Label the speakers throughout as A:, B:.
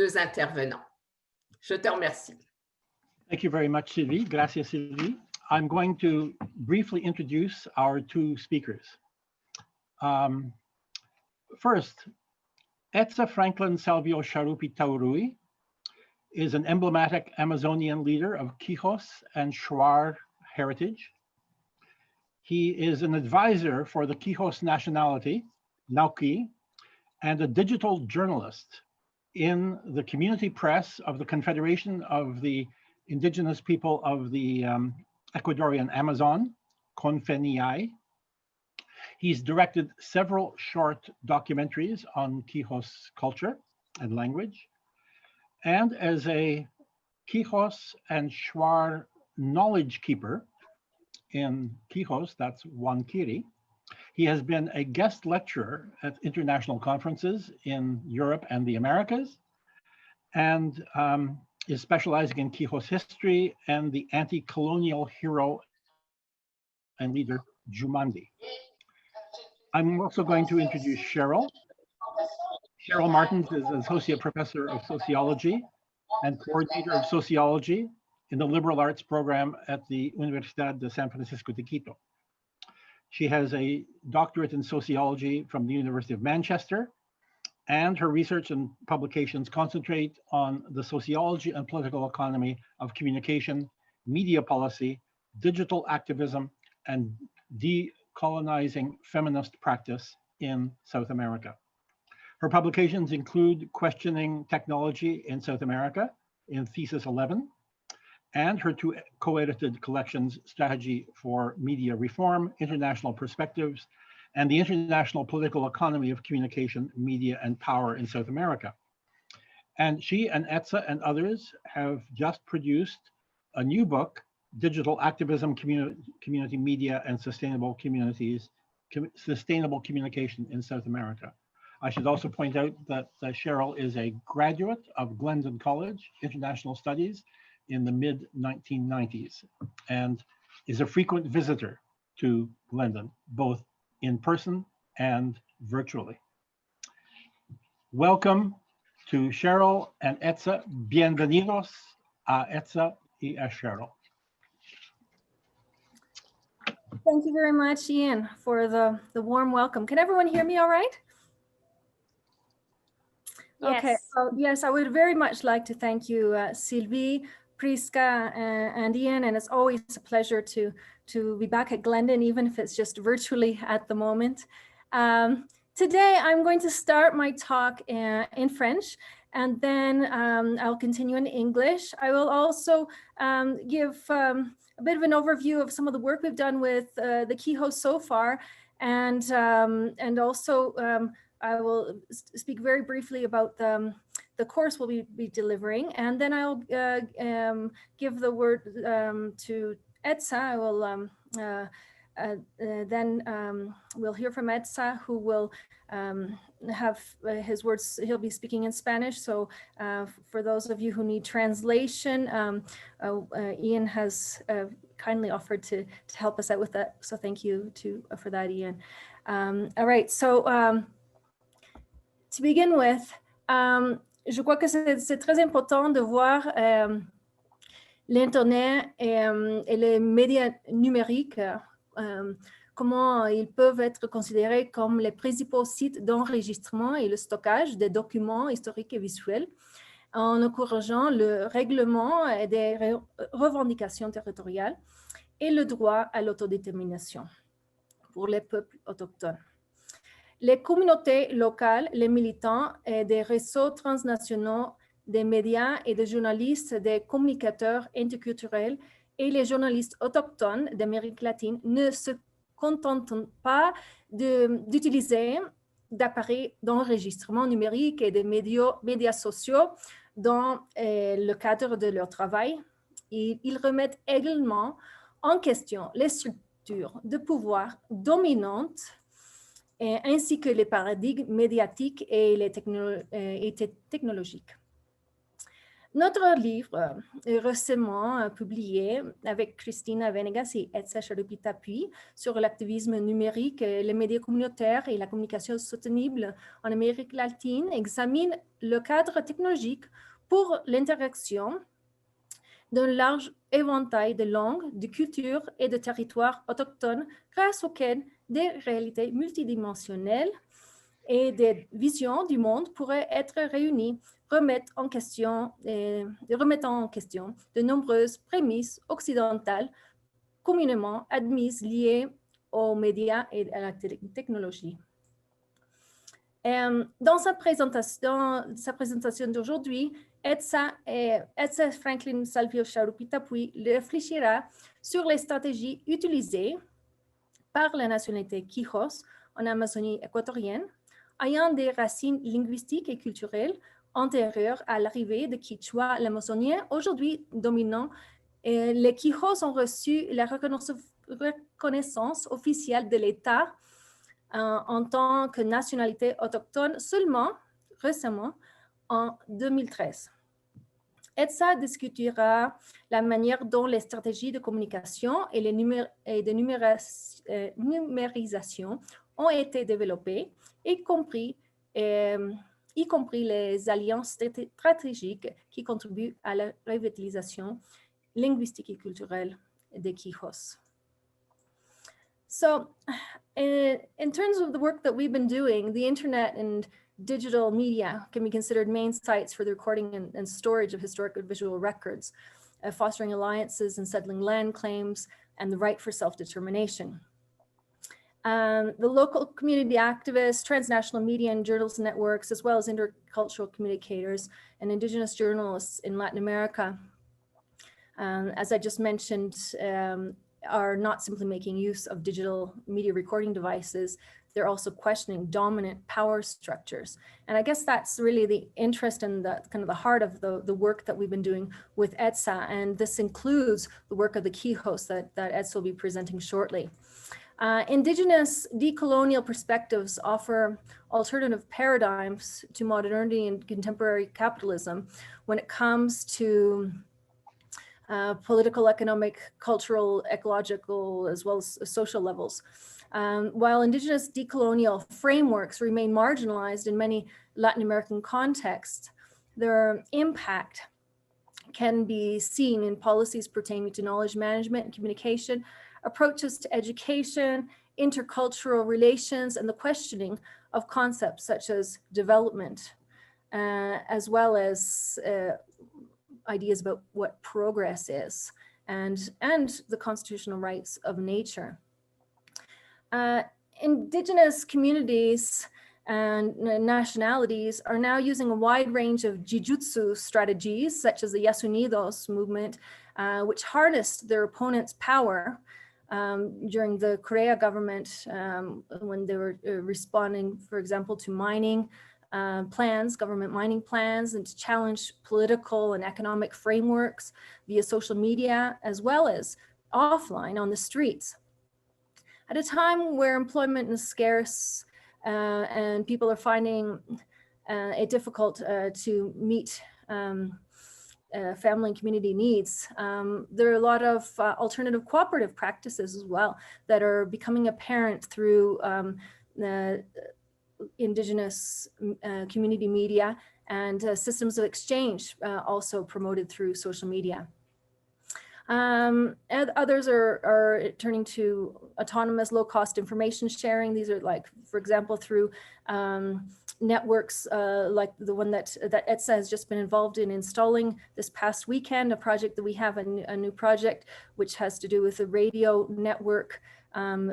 A: deux intervenants. Je te remercie.
B: Thank you very much, Sylvie. Gracias, Sylvie. I'm going to briefly introduce our two speakers. First, Etsa Franklin Salvio Sharupi Taurui is an emblematic Amazonian leader of Quijos and Shuar heritage. He is an advisor for the Quijos Nationality, Nauki, and a digital journalist in the community press of the Confederation of the Indigenous People of the Ecuadorian Amazon, CONFENIAI. He's directed several short documentaries on Quijos culture and language. And as a Quijos and Shuar knowledge keeper in Quijos, that's Huanquiri, he has been a guest lecturer at international conferences in Europe and the Americas, and is specializing in Quijos history and the anti-colonial hero and leader Jumandi. I'm also going to introduce Cheryl. Cheryl Martens is an associate professor of sociology and coordinator of sociology in the liberal arts program at the Universidad de San Francisco de Quito. She has a doctorate in sociology from the University of Manchester, and her research and publications concentrate on the sociology and political economy of communication, media policy, digital activism, and decolonizing feminist practice in South America. Her publications include Questioning Technology in South America in Thesis 11, and her two co-edited collections, Strategy for Media Reform, International Perspectives, and the International Political Economy of Communication, Media, and Power in South America. And she and Etsa and others have just produced a new book, Digital Activism, Community Media, and Sustainable Communities, Sustainable Communication in South America. I should also point out that Cheryl is a graduate of Glendon College, International Studies, in the mid-1990s, and is a frequent visitor to Glendon, both in person and virtually. Welcome to Cheryl and Etsa. Bienvenidos a Etsa y a Cheryl.
C: Thank you very much, Ian, for the warm welcome. Can everyone hear me all right?
D: Yes.
C: Okay, so yes, I would very much like to thank you, Sylvie, Priska, and Ian, and it's always a pleasure to be back at Glendon, even if it's just virtually at the moment. Today, I'm going to start my talk in French, and then I'll continue in English. I will also give a bit of an overview of some of the work we've done with the Quijos so far, and also I will speak very briefly about the course we'll be delivering, and then I'll give the word to Etsa. I will then we'll hear from Etsa, who will have his words. He'll be speaking in Spanish. So for those of you who need translation, Ian has kindly offered to help us out with that. So thank you for that, Ian. All right. So to begin with, je crois que c'est très important de voir l'Internet et les médias numériques, comment ils peuvent être considérés comme les principaux sites d'enregistrement et le stockage des documents historiques et visuels, en encourageant le règlement des revendications territoriales et le droit à l'autodétermination pour les peuples autochtones. Les communautés locales, les militants et des réseaux transnationaux des médias et des journalistes, des communicateurs interculturels et les journalistes autochtones d'Amérique latine ne se contentent pas d'utiliser d'appareils d'enregistrement numérique et de médias sociaux dans le cadre de leur travail. Ils remettent également en question les structures de pouvoir dominantes ainsi que les paradigmes médiatiques et les technologiques. Notre livre, récemment publié avec Christina Venegas et Etsa Sharupi Tapuy sur l'activisme numérique, les médias communautaires et la communication soutenable en Amérique latine, examine le cadre technologique pour l'interaction d'un large éventail de langues, de cultures et de territoires autochtones grâce auxquels des réalités multidimensionnelles et des visions du monde pourraient être réunies, remettant en question de nombreuses prémices occidentales communément admises liées aux médias et à la technologie. Dans sa présentation d'aujourd'hui, Etsa Franklin Salvio Sharupi Tapuy réfléchira sur les stratégies utilisées par la nationalité Quijos en Amazonie équatorienne, ayant des racines linguistiques et culturelles antérieures à l'arrivée de Quichua l'amazonien, aujourd'hui dominant. Les Quijos ont reçu la reconnaissance officielle de l'État en tant que nationalité autochtone seulement récemment en 2013. Etsa discutera la manière dont les stratégies de communication et de numérisation ont été développées, y compris les alliances stratégiques qui contribuent à la revitalisation linguistique et culturelle des Quijos. So, in terms of the work that we've been doing, the internet and digital media can be considered main sites for the recording and storage of historic and visual records, fostering alliances and settling land claims and the right for self-determination. The local community activists, transnational media and journalist networks, as well as intercultural communicators and indigenous journalists in Latin America, as I just mentioned, are not simply making use of digital media recording devices, they're also questioning dominant power structures. And I guess that's really the interest and the kind of the heart of the work that we've been doing with Etsa. And this includes the work of the Quijos that Etsa will be presenting shortly. Indigenous decolonial perspectives offer alternative paradigms to modernity and contemporary capitalism when it comes to political, economic, cultural, ecological, as well as social levels. While indigenous decolonial frameworks remain marginalized in many Latin American contexts, their impact can be seen in policies pertaining to knowledge management and communication, approaches to education, intercultural relations, and the questioning of concepts such as development, as well as ideas about what progress is and the constitutional rights of nature. Indigenous communities and nationalities are now using a wide range of jujutsu strategies, such as the Yasunidos movement, which harnessed their opponents' power during the Correa government when they were responding, for example, to mining plans, government mining plans, and to challenge political and economic frameworks via social media, as well as offline on the streets. At a time where employment is scarce and people are finding it difficult to meet family and community needs, there are a lot of alternative cooperative practices as well that are becoming apparent through indigenous community media and systems of exchange also promoted through social media. And others are turning to autonomous low-cost information sharing. These are like, for example, through networks like the one that Etsa has just been involved in installing this past weekend, a project that we have, a new project, which has to do with a radio network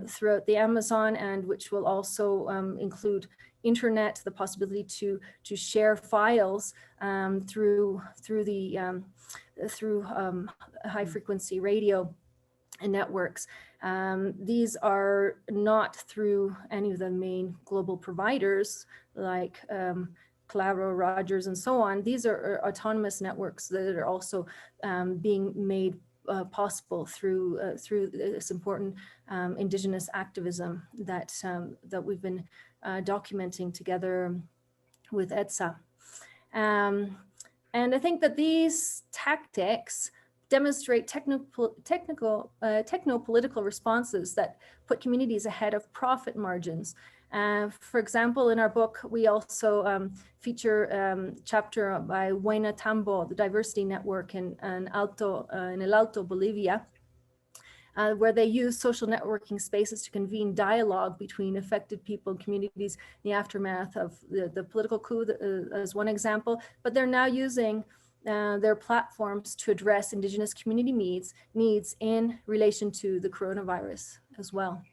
C: throughout the Amazon, and which will also include internet, the possibility to share files through high frequency radio and networks. These are not through any of the main global providers like Claro, Rogers, and so on. These are autonomous networks that are also being made possible through this important indigenous activism that we've been documenting together with Etsa. And And I think that these tactics demonstrate techno-political responses that put communities ahead of profit margins. For example, in our book, we also feature a chapter by Huayna Tambo, the Diversity Network in El Alto, Bolivia, where they use social networking spaces to convene dialogue between affected people and communities in the aftermath of the political coup, as one example. But they're now using their platforms to address Indigenous community needs in relation to the coronavirus as well.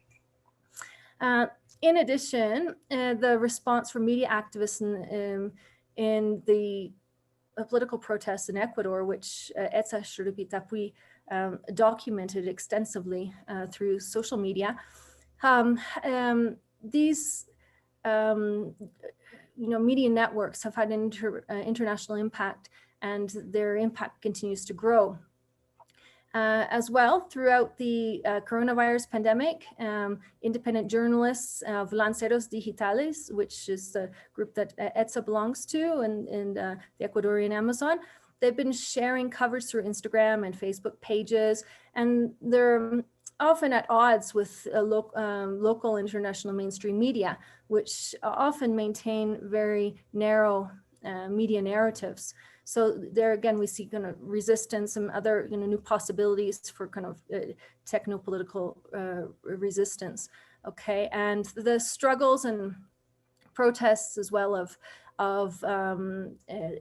C: In addition, the response from media activists in the political protests in Ecuador, which Etsa, Sharupi, Tapuy documented extensively through social media. These media networks have had an international impact, and their impact continues to grow. As well, throughout the coronavirus pandemic, independent journalists of Lanceros Digitales, which is the group that Etsa belongs to in the Ecuadorian Amazon, they've been sharing coverage through Instagram and Facebook pages, and they're often at odds with local international mainstream media, which often maintain very narrow media narratives. So there again, we see kind of resistance and other new possibilities for kind of techno-political resistance. Okay, and the struggles and protests as well of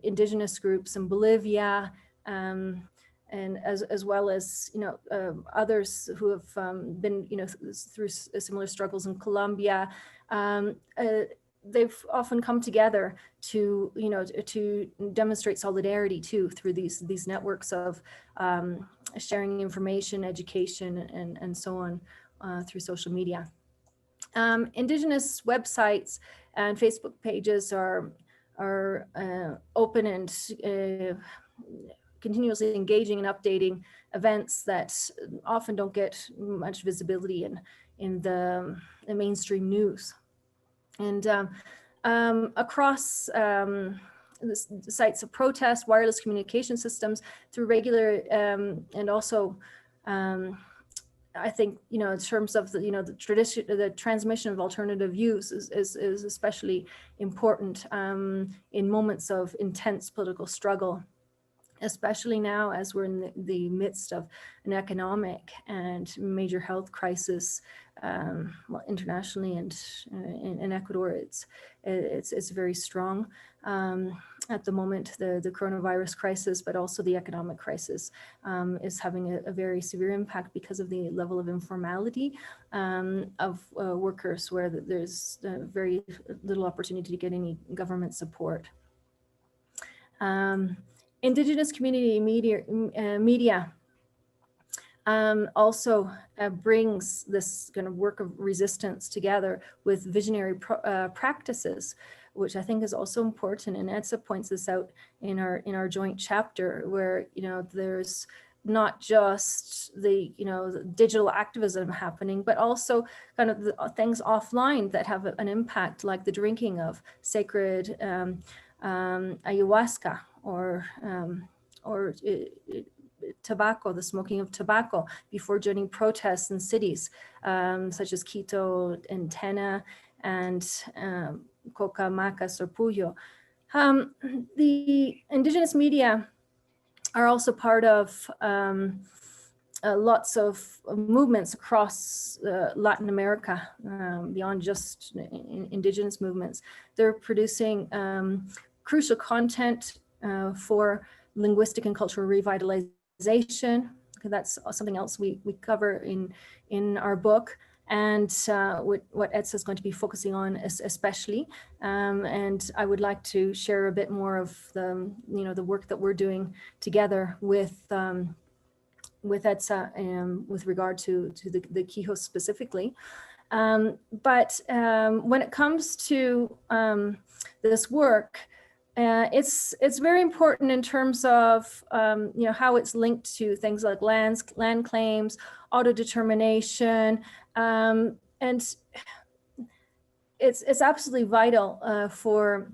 C: indigenous groups in Bolivia, and as well as others who have been through similar struggles in Colombia. They've often come together to to demonstrate solidarity too through these networks of sharing information, education, and so on through social media. Indigenous websites and Facebook pages are open and continuously engaging and updating events that often don't get much visibility in the mainstream news. And across the sites of protest, wireless communication systems through regular and also I think in terms of the transmission of alternative views is especially important in moments of intense political struggle, especially now as we're in the midst of an economic and major health crisis, internationally, and in Ecuador, it's very strong at the moment. The coronavirus crisis, but also the economic crisis, is having a very severe impact because of the level of informality of workers, where there's very little opportunity to get any government support. Indigenous community media also brings this kind of work of resistance together with visionary practices, which I think is also important. And Etsa points this out in our joint chapter, where there's not just the digital activism happening, but also kind of the things offline that have an impact, like the drinking of sacred ayahuasca or tobacco, the smoking of tobacco before joining protests in cities such as Quito and Tena and Cocamaca or Puyo. The indigenous media are also part of lots of movements across Latin America, beyond just indigenous movements. They're producing crucial content for linguistic and cultural revitalization. That's something else we cover in our book, and what Etsa is going to be focusing on especially. And I would like to share a bit more of the the work that we're doing together with Etsa with regard to the Quijos specifically. But when it comes to this work, it's very important in terms of how it's linked to things like land claims, autodetermination, and it's absolutely vital for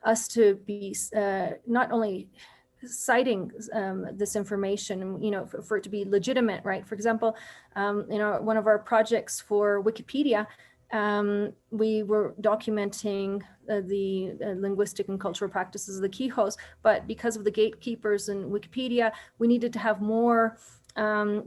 C: us to be not only citing this information, for it to be legitimate, right? For example, one of our projects for Wikipedia, we were documenting the linguistic and cultural practices of the Quijos, but because of the gatekeepers in Wikipedia, we needed to have more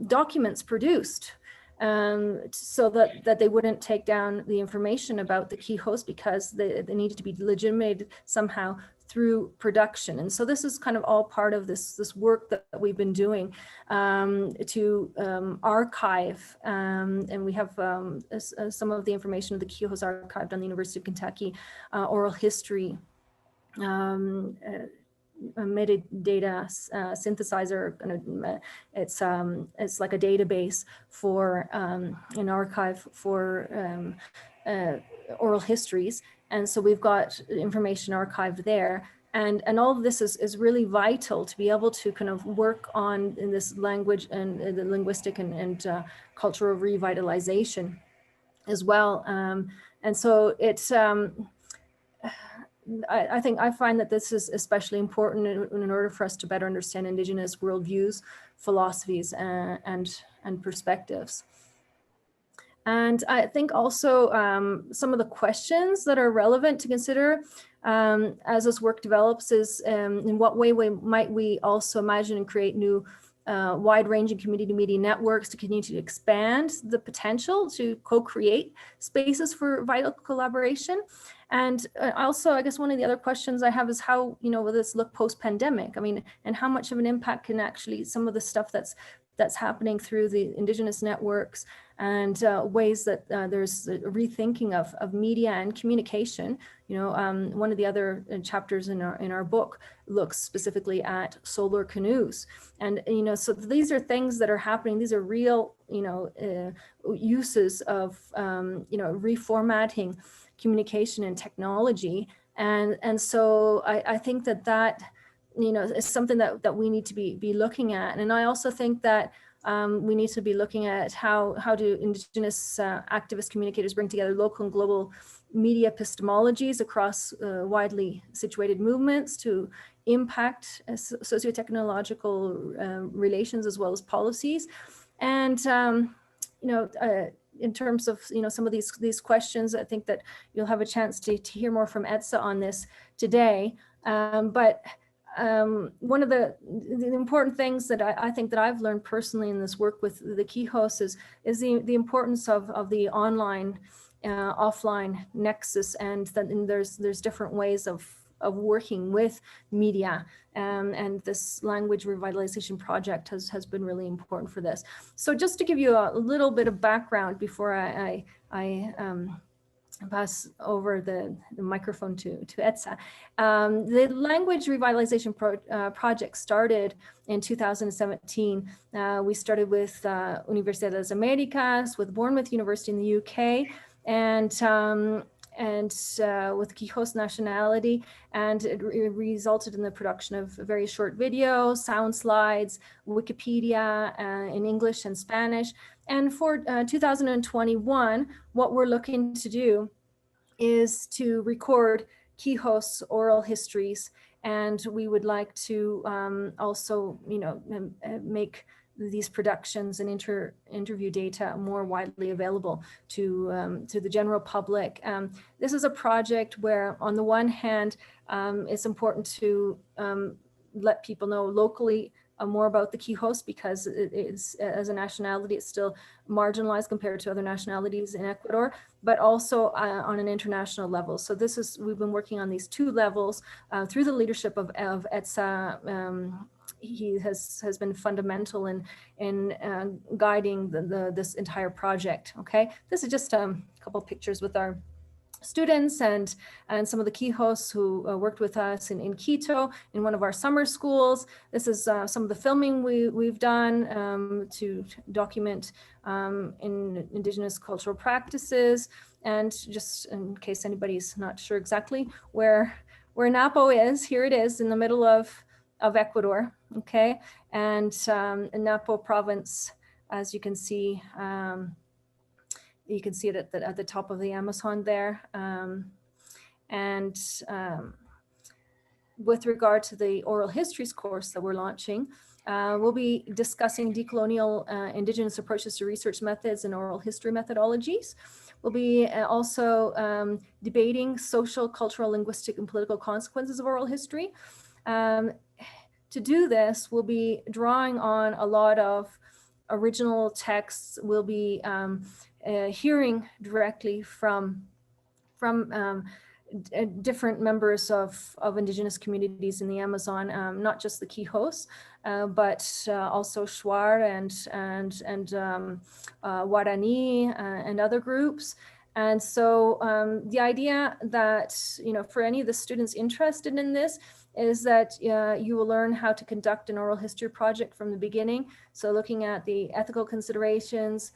C: documents produced so that they wouldn't take down the information about the Quijos, because they needed to be legitimated somehow through production. And so this is kind of all part of this work that we've been doing to archive, and we have some of the information of the Quijos archived on the University of Kentucky oral history metadata synthesizer. It's like a database for an archive for oral histories, and so we've got information archived there. And all of this is really vital to be able to kind of work on in this language and the linguistic and cultural revitalization as well. And so it's I find that this is especially important in order for us to better understand Indigenous worldviews, philosophies, and perspectives. And I think also some of the questions that are relevant to consider as this work develops is in what way might we also imagine and create new wide-ranging community media networks to continue to expand the potential to co-create spaces for vital collaboration. And also, I guess one of the other questions I have is how, will this look post-pandemic? I mean, and how much of an impact can actually some of the stuff that's happening through the Indigenous networks and ways that there's a rethinking of media and communication. One of the other chapters in our book looks specifically at solar canoes. And, so these are things that are happening. These are real, uses of, reformatting communication and technology. And so I think that is something that we need to be looking at. And I also think that we need to be looking at how do Indigenous activist communicators bring together local and global media epistemologies across widely situated movements to impact socio-technological relations as well as policies. And, in terms of some of these questions, I think that you'll have a chance to hear more from Etsa on this today. But one of the important things that I think that I've learned personally in this work with the Quijos is the importance of the online offline nexus, and that there's different ways of working with media, and this language revitalization project has been really important for this. So just to give you a little bit of background before I pass over the microphone to Etsa. The language revitalization project started in 2017. We started with Universidad de las Americas, with Bournemouth University in the UK, and with Quijos Nationality, and it resulted in the production of very short videos, sound slides, Wikipedia in English and Spanish. And for 2021, what we're looking to do is to record Quijos oral histories, and we would like to also, make these productions and interview data more widely available to the general public. This is a project where, on the one hand, it's important to let people know locally more about the Quijos, because it is, as a nationality, it's still marginalized compared to other nationalities in Ecuador, but also on an international level. So we've been working on these two levels through the leadership of Etsa. He has been fundamental in guiding this entire project. Okay, this is just a couple of pictures with our students and some of the Quijos who worked with us in Quito in one of our summer schools. This is some of the filming we've done to document in Indigenous cultural practices. And just in case anybody's not sure exactly where Napo is, here it is in the middle of Ecuador, okay? And in Napo Province, as you can see it at the top of the Amazon there. with regard to the oral histories course that we're launching, we'll be discussing decolonial indigenous approaches to research methods and oral history methodologies. We'll be also debating social, cultural, linguistic, and political consequences of oral history. To do this, we'll be drawing on a lot of original texts. We'll be hearing directly from different members of indigenous communities in the Amazon, not just the Quijos, but also Shuar and Guarani and other groups. And so the idea that, for any of the students interested in this is that you will learn how to conduct an oral history project from the beginning. So looking at the ethical considerations,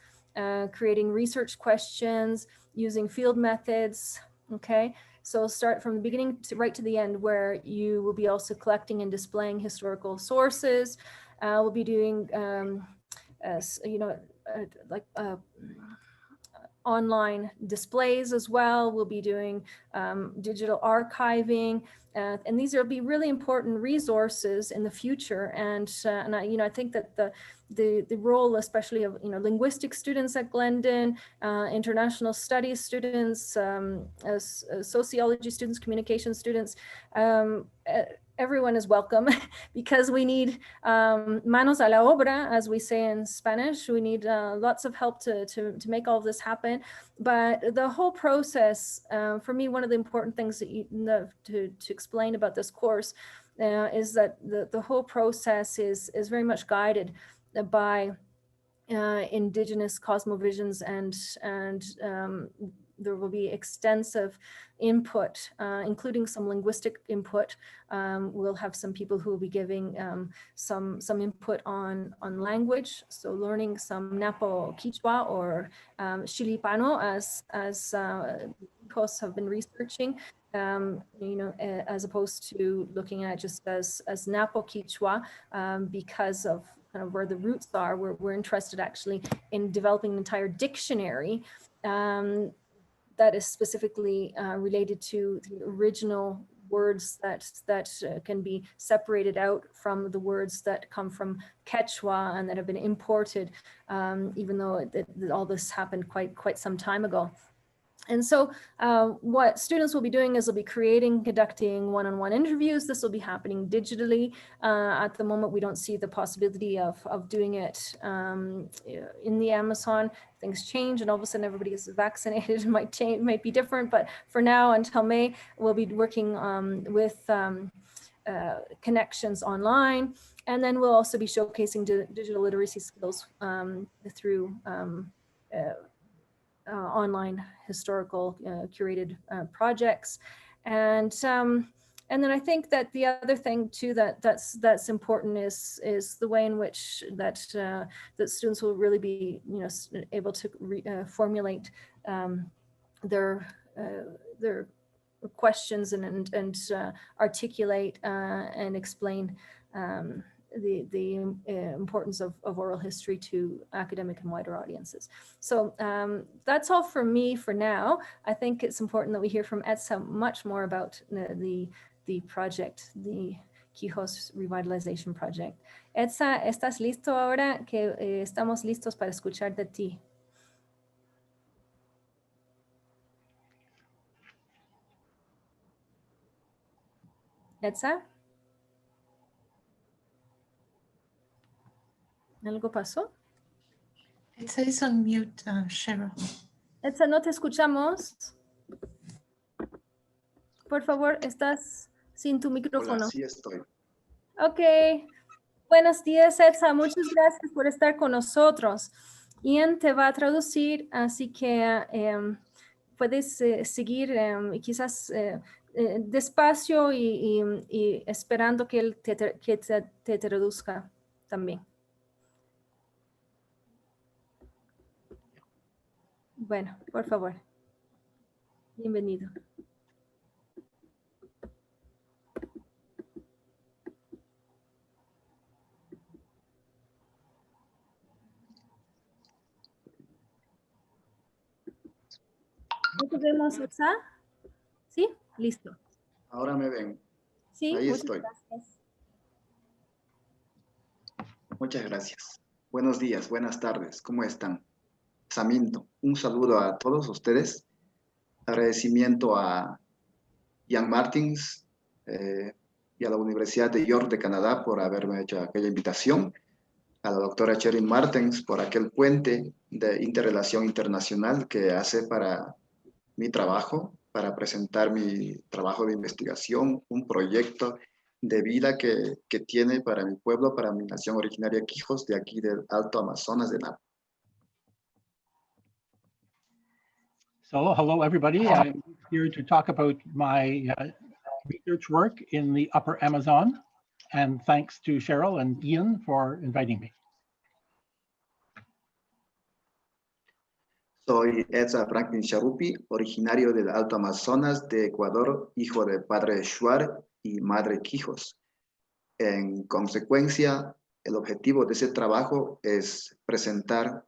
C: creating research questions, using field methods, okay? So start from the beginning to right to the end, where you will be also collecting and displaying historical sources. We'll be doing, online displays as well. We'll be doing digital archiving, and these will be really important resources in the future. And I think that the role, especially of linguistic students at Glendon, international studies students, sociology students, communication students, everyone is welcome, because we need manos a la obra, as we say in Spanish. We need lots of help to make all of this happen. But the whole process, for me, one of the important things that to explain about this course is that the whole process is very much guided by indigenous cosmovisions, and there will be extensive input, including some linguistic input. We'll have some people who will be giving some input on language, so learning some Napo Quichua or Xilipano, as Quijos have been researching, as opposed to looking at it just as Napo Quichua, because of kind of where the roots are. We're interested actually in developing an entire dictionary that is specifically related to the original words that can be separated out from the words that come from Quechua and that have been imported, even though all this happened quite some time ago. And so what students will be doing is they'll be conducting one-on-one interviews. This will be happening digitally. At the moment, we don't see the possibility of doing it in the Amazon. Things change and all of a sudden everybody is vaccinated. It might be different, but for now, until May, we'll be working with connections online. And then we'll also be showcasing digital literacy skills through online historical curated projects. And then I think that the other thing too that's important is the way in which that students will really be able to formulate their questions and articulate and explain the importance of oral history to academic and wider audiences. So that's all for me for now. I think it's important that we hear from Etsa much more about the project, the Quijos Revitalization Project. Etsa, ¿estás listo ahora? Que estamos listos para escuchar de ti. Etsa? ¿Algo pasó?
D: Etsa is on mute, Cheryl.
C: Etsa, no te escuchamos. Por favor, estás sin tu micrófono.
E: Hola, sí estoy.
C: Ok. Buenos días, Etsa. Muchas gracias por estar con nosotros. Ian te va a traducir, así que puedes seguir quizás despacio y esperando que él te traduzca también. Bueno, por favor. Bienvenido. ¿No te vemos, Etsa? ¿Sí? Listo.
E: Ahora me ven.
C: Sí,
E: Ahí
C: muchas
E: estoy.
C: gracias.
E: Muchas gracias. Buenos días, buenas tardes. ¿Cómo están? Saminto, un saludo a todos ustedes. Agradecimiento a Ian Martens y a la Universidad de York de Canadá por haberme hecho aquella invitación. A la doctora Cheryl Martens por aquel puente de interrelación internacional que hace para mi trabajo, para presentar mi trabajo de investigación, un proyecto de vida que tiene para mi pueblo, para mi nación originaria Quijos, de aquí del Alto Amazonas de Napo.
B: So hello, everybody. I'm here to talk about my research work in the Upper Amazon. And thanks to Cheryl and Ian for inviting me.
E: Soy Etsa Sharupi, originario del Alto Amazonas de Ecuador, hijo de padre Shuar y madre Quijos. En consecuencia, el objetivo de ese trabajo es presentar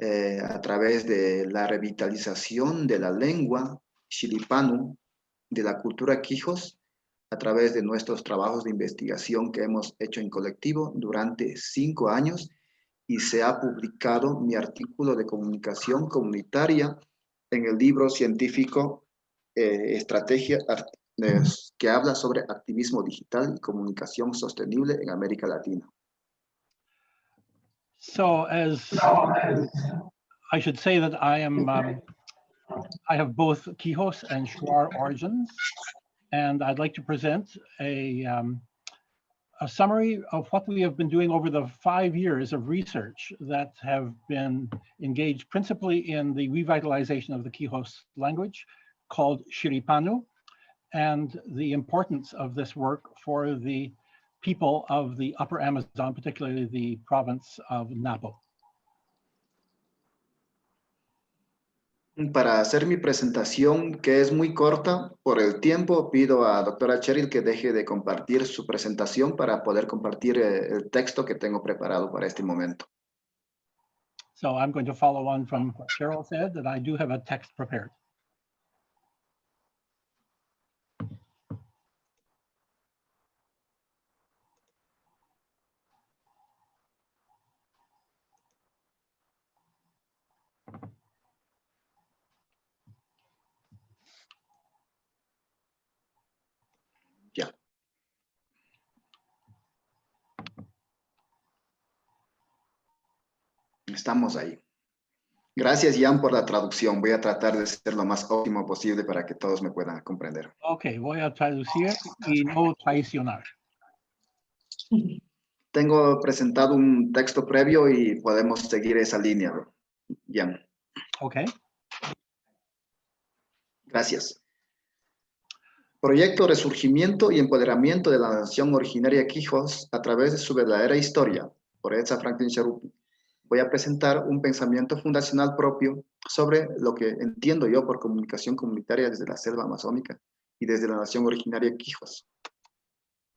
E: a través de la revitalización de la lengua xilipanu, de la cultura Quijos, a través de nuestros trabajos de investigación que hemos hecho en colectivo durante 5 años, y se ha publicado mi artículo de comunicación comunitaria en el libro científico Estrategia, que habla sobre activismo digital y comunicación sostenible en América Latina.
B: So as I should say that I am, I have both Quijos and Shuar origins, and I'd like to present a summary of what we have been doing over the 5 years of research that have been engaged principally in the revitalization of the Quijos language called Xiripanu, and the importance of this work for the people of the Upper Amazon, particularly the province of Napo.
E: Para hacer mi presentación, que es muy corta por el tiempo, pido a doctora Cheryl que deje de compartir su presentación para poder compartir el texto que tengo preparado para este momento.
B: So I'm going to follow on from what Cheryl said, that I do have a text prepared.
E: Ya. Estamos ahí. Gracias, Ian, por la traducción. Voy a tratar de ser lo más óptimo posible para que todos me puedan comprender.
B: Okay, voy a traducir y no traicionar.
E: Tengo presentado un texto previo y podemos seguir esa línea, Ian.
B: Okay.
E: Gracias. Proyecto Resurgimiento y Empoderamiento de la Nación Originaria Quijos a través de su verdadera historia, por Etsa Sharupi. Voy a presentar un pensamiento fundacional propio sobre lo que entiendo yo por comunicación comunitaria desde la selva amazónica y desde la Nación Originaria Quijos.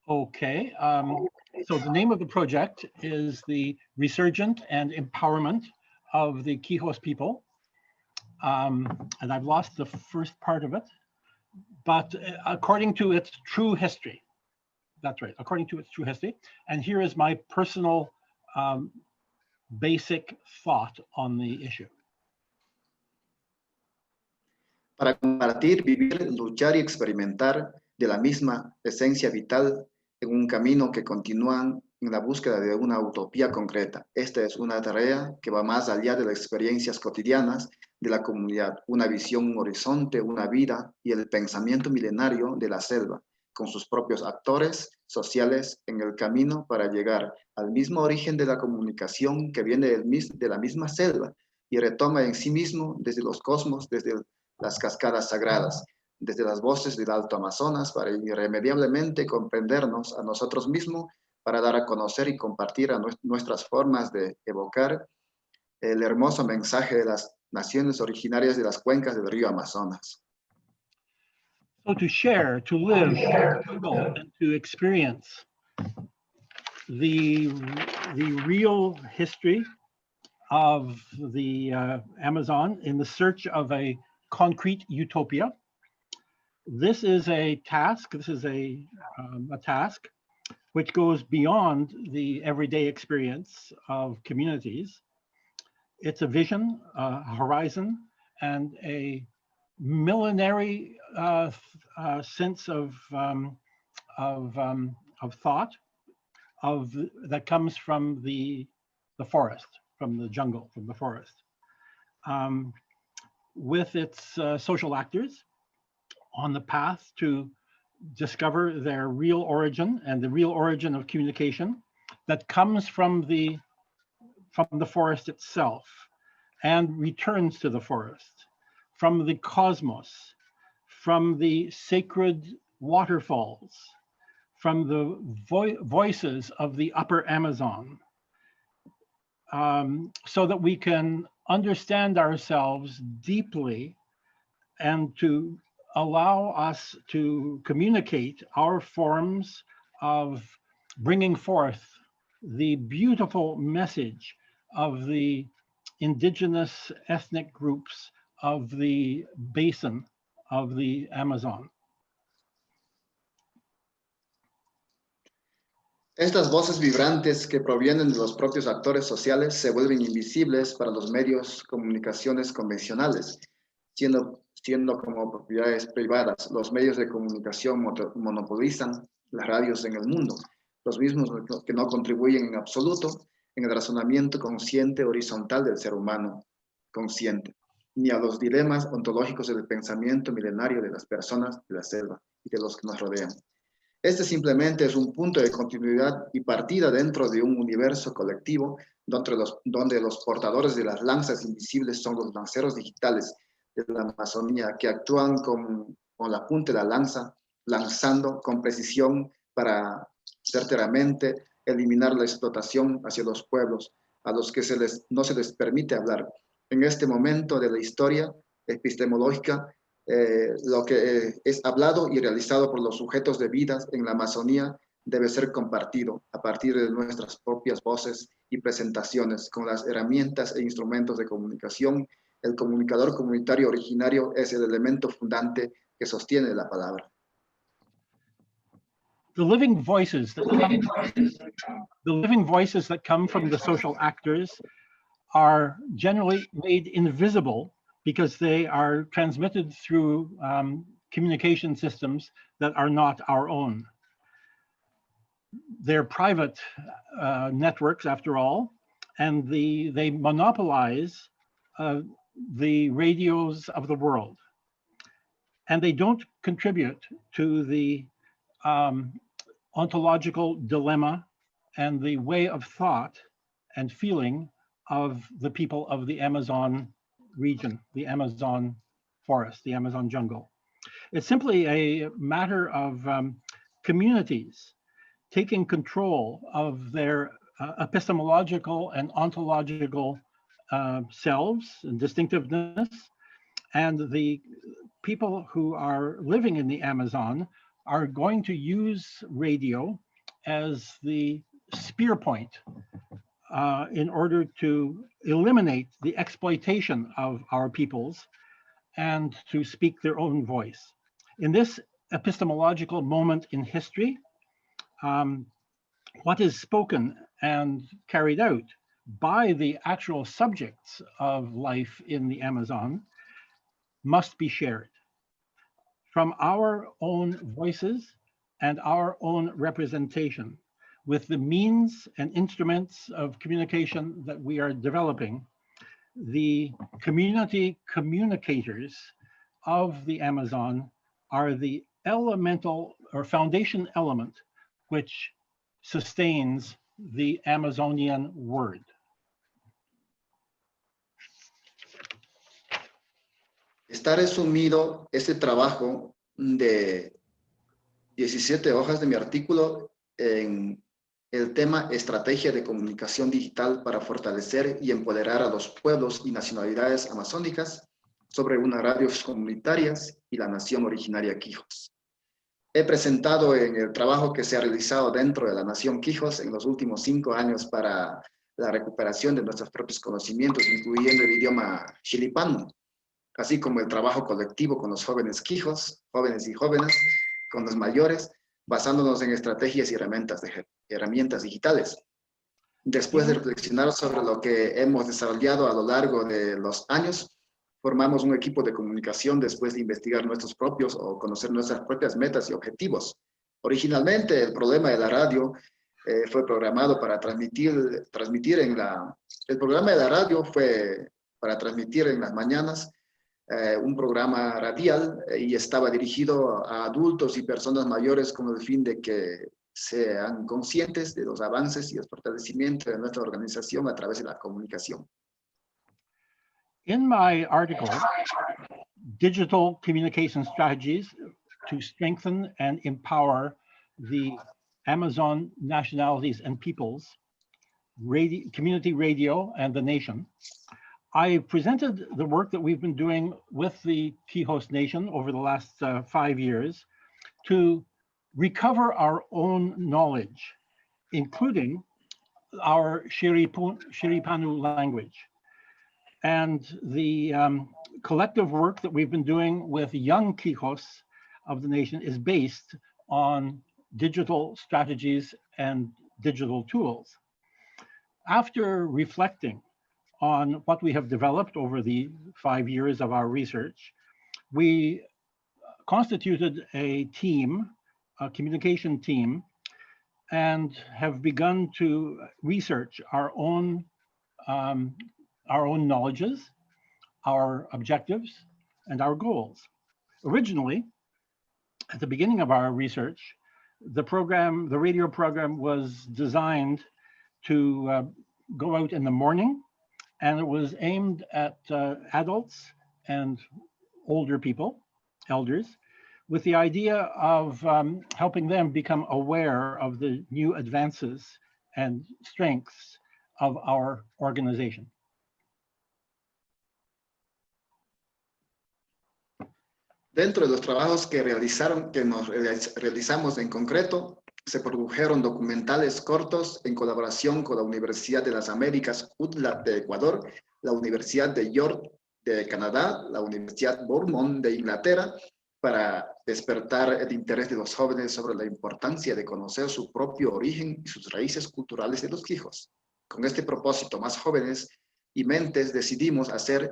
B: Okay, so the name of the project is the Resurgence and Empowerment of the Quijos people. And I've lost the first part of it, but according to its true history, that's right, according to its true history. And here is my personal basic thought on the issue.
E: Para compartir, vivir, luchar y experimentar de la misma esencia vital en un camino que continúan en la búsqueda de una utopía concreta. Esta es una tarea que va más allá de las experiencias cotidianas de la comunidad, una visión, un horizonte, una vida y el pensamiento milenario de la selva, con sus propios actores sociales en el camino para llegar al mismo origen de la comunicación que viene de la misma selva y retoma en sí mismo desde los cosmos, desde las cascadas sagradas, desde las voces del Alto Amazonas, para irremediablemente comprendernos a nosotros mismos, para dar a conocer y compartir a nuestras formas de evocar el hermoso mensaje de las naciones originarias de las cuencas del río Amazonas.
B: So to share, to live, to feel, and to experience the real history of the Amazon in the search of a concrete utopia. This is a task. This is a task which goes beyond the everyday experience of communities. It's a vision, a horizon, and a millenary sense of thought that comes from the forest, from the jungle, from the forest, with its social actors on the path to discover their real origin and the real origin of communication that comes from the forest itself and returns to the forest, from the cosmos, from the sacred waterfalls, from the voices of the upper Amazon, so that we can understand ourselves deeply and to allow us to communicate our forms of bringing forth the beautiful message of the indigenous ethnic groups of the basin of the Amazon.
E: Estas voces vibrantes que provienen de los propios actores sociales se vuelven invisibles para los medios de comunicaciones convencionales, siendo como propiedades privadas. Los medios de comunicación monopolizan las radios en el mundo, los mismos que no contribuyen en absoluto en el razonamiento consciente horizontal del ser humano consciente, ni a los dilemas ontológicos del pensamiento milenario de las personas de la selva y de los que nos rodean. Este simplemente es un punto de continuidad y partida dentro de un universo colectivo donde los portadores de las lanzas invisibles son los lanceros digitales de la Amazonía, que actúan con la punta de la lanza, lanzando con precisión para certeramente eliminar la explotación hacia los pueblos a los que no se les permite hablar. En este momento de la historia epistemológica, lo que es hablado y realizado por los sujetos de vida en la Amazonía debe ser compartido a partir de nuestras propias voces y presentaciones con las herramientas e instrumentos de comunicación. El comunicador comunitario originario es el elemento fundante que sostiene la palabra.
B: The living voices that come from the social actors are generally made invisible because they are transmitted through communication systems that are not our own. They're private networks, after all, and they monopolize the radios of the world. And they don't contribute to the ontological dilemma and the way of thought and feeling of the people of the Amazon region, the Amazon forest, the Amazon jungle. It's simply a matter of communities taking control of their epistemological and ontological selves and distinctiveness, and the people who are living in the Amazon are going to use radio as the spear point in order to eliminate the exploitation of our peoples and to speak their own voice. In this epistemological moment in history, what is spoken and carried out by the actual subjects of life in the Amazon must be shared from our own voices and our own representation with the means and instruments of communication that we are developing. The community communicators of the Amazon are the elemental or foundation element which sustains the Amazonian word.
E: Está resumido este trabajo de 17 hojas de mi artículo en el tema Estrategia de Comunicación Digital para fortalecer y empoderar a los pueblos y nacionalidades amazónicas sobre unas radios comunitarias y la nación originaria Quijos. He presentado en el trabajo que se ha realizado dentro de la nación Quijos en los últimos 5 años para la recuperación de nuestros propios conocimientos, incluyendo el idioma chilipano. así como el trabajo colectivo con los jóvenes quijos, jóvenes y jóvenes, con los mayores, basándonos en estrategias y herramientas digitales. Después de reflexionar sobre lo que hemos desarrollado a lo largo de los años, formamos un equipo de comunicación después de investigar nuestros propios o conocer nuestras propias metas y objetivos. Originalmente, el programa de la radio fue programado para transmitir en la... El programa de la radio fue para transmitir en las mañanas un programa radial y estaba dirigido a adultos y personas mayores con el fin de que sean conscientes de los avances y el fortalecimiento de nuestra organización a través de la comunicación.
B: In my article, Digital Communication Strategies to Strengthen and Empower the Amazon Nationalities and Peoples, Community Radio and the Nation, I presented the work that we've been doing with the Quijos Nation over the last 5 years to recover our own knowledge, including our Shiripanu language. And the collective work that we've been doing with young Quijos of the nation is based on digital strategies and digital tools. After reflecting on what we have developed over the 5 years of our research, we constituted a team, a communication team, and have begun to research our own knowledges, our objectives, and our goals. Originally, at the beginning of our research, the radio program was designed to go out in the morning, and it was aimed at adults and older people, elders, with the idea of helping them become aware of the new advances and strengths of our organization.
E: Dentro de los trabajos que realizamos en concreto, se produjeron documentales cortos en colaboración con la Universidad de las Américas, UTLA de Ecuador, la Universidad de York de Canadá, la Universidad Bournemouth de Inglaterra, para despertar el interés de los jóvenes sobre la importancia de conocer su propio origen y sus raíces culturales de los quijos. Con este propósito, más jóvenes y mentes decidimos hacer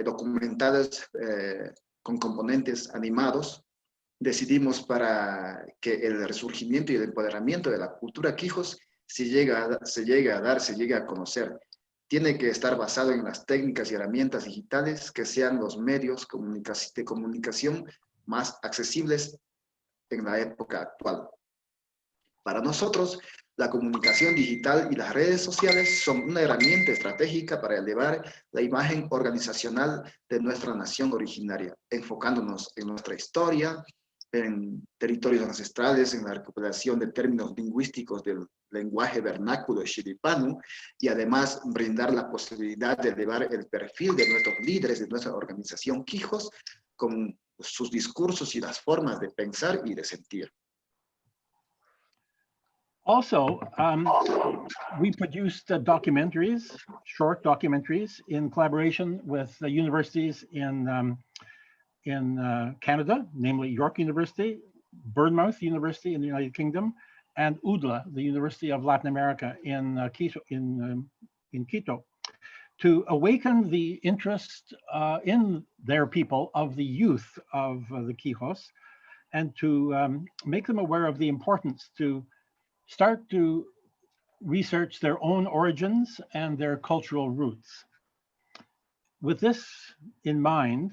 E: documentales con componentes animados. Decidimos para que el resurgimiento y el empoderamiento de la cultura quijos se llegue a conocer. Tiene que estar basado en las técnicas y herramientas digitales que sean los medios de comunicación más accesibles en la época actual. Para nosotros, la comunicación digital y las redes sociales son una herramienta estratégica para elevar la imagen organizacional de nuestra nación originaria, enfocándonos en nuestra historia, en territorios ancestrales, en la recuperación de términos lingüísticos del lenguaje vernáculo shiripanu y además brindar la posibilidad de elevar el perfil de nuestros líderes de nuestra organización Quijos con sus discursos y las formas de pensar y de sentir.
B: Also, we produced documentaries, short documentaries, in collaboration with universities in Canada, namely York University, Bournemouth University in the United Kingdom, and UDLA, the University of Latin America in Quito, to awaken the interest in their people of the youth of the Quijos, and to make them aware of the importance to start to research their own origins and their cultural roots. With this in mind,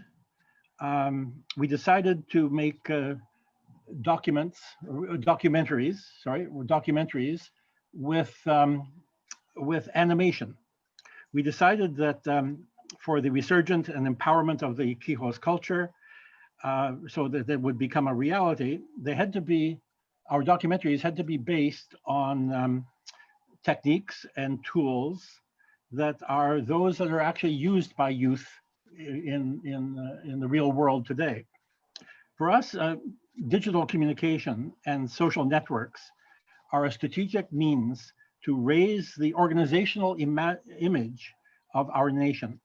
B: we decided to make documentaries with animation. We decided that for the resurgence and empowerment of the Quijos culture, so that they would become a reality, our documentaries had to be based on techniques and tools that are those that are actually used by youth in the real world today. For us, digital communication and social networks are a strategic means to raise the organizational image of our nation,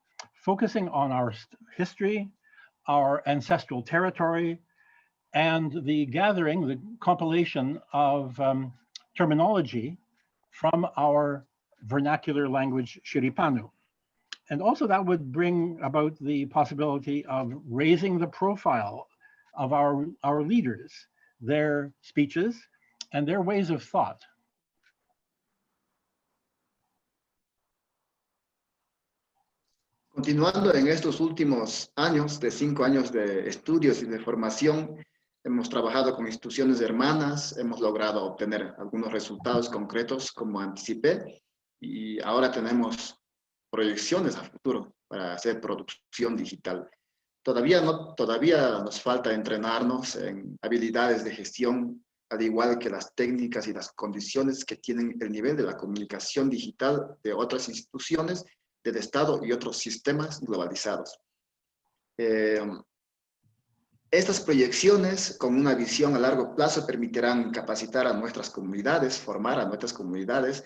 B: focusing on our history, our ancestral territory, and the gathering, the compilation of terminology from our vernacular language, Shiripanu. And also that would bring about the possibility of raising the profile of our leaders, their speeches, and their ways of thought.
E: Continuando en estos últimos años, de 5 años de estudios y de formación, hemos trabajado con instituciones hermanas, hemos logrado obtener algunos resultados concretos, como anticipé, y ahora tenemos proyecciones a futuro para hacer producción digital. Todavía nos falta entrenarnos en habilidades de gestión, al igual que las técnicas y las condiciones que tienen el nivel de la comunicación digital de otras instituciones del Estado y otros sistemas globalizados. Estas proyecciones, con una visión a largo plazo, permitirán capacitar a nuestras comunidades, formar a nuestras comunidades,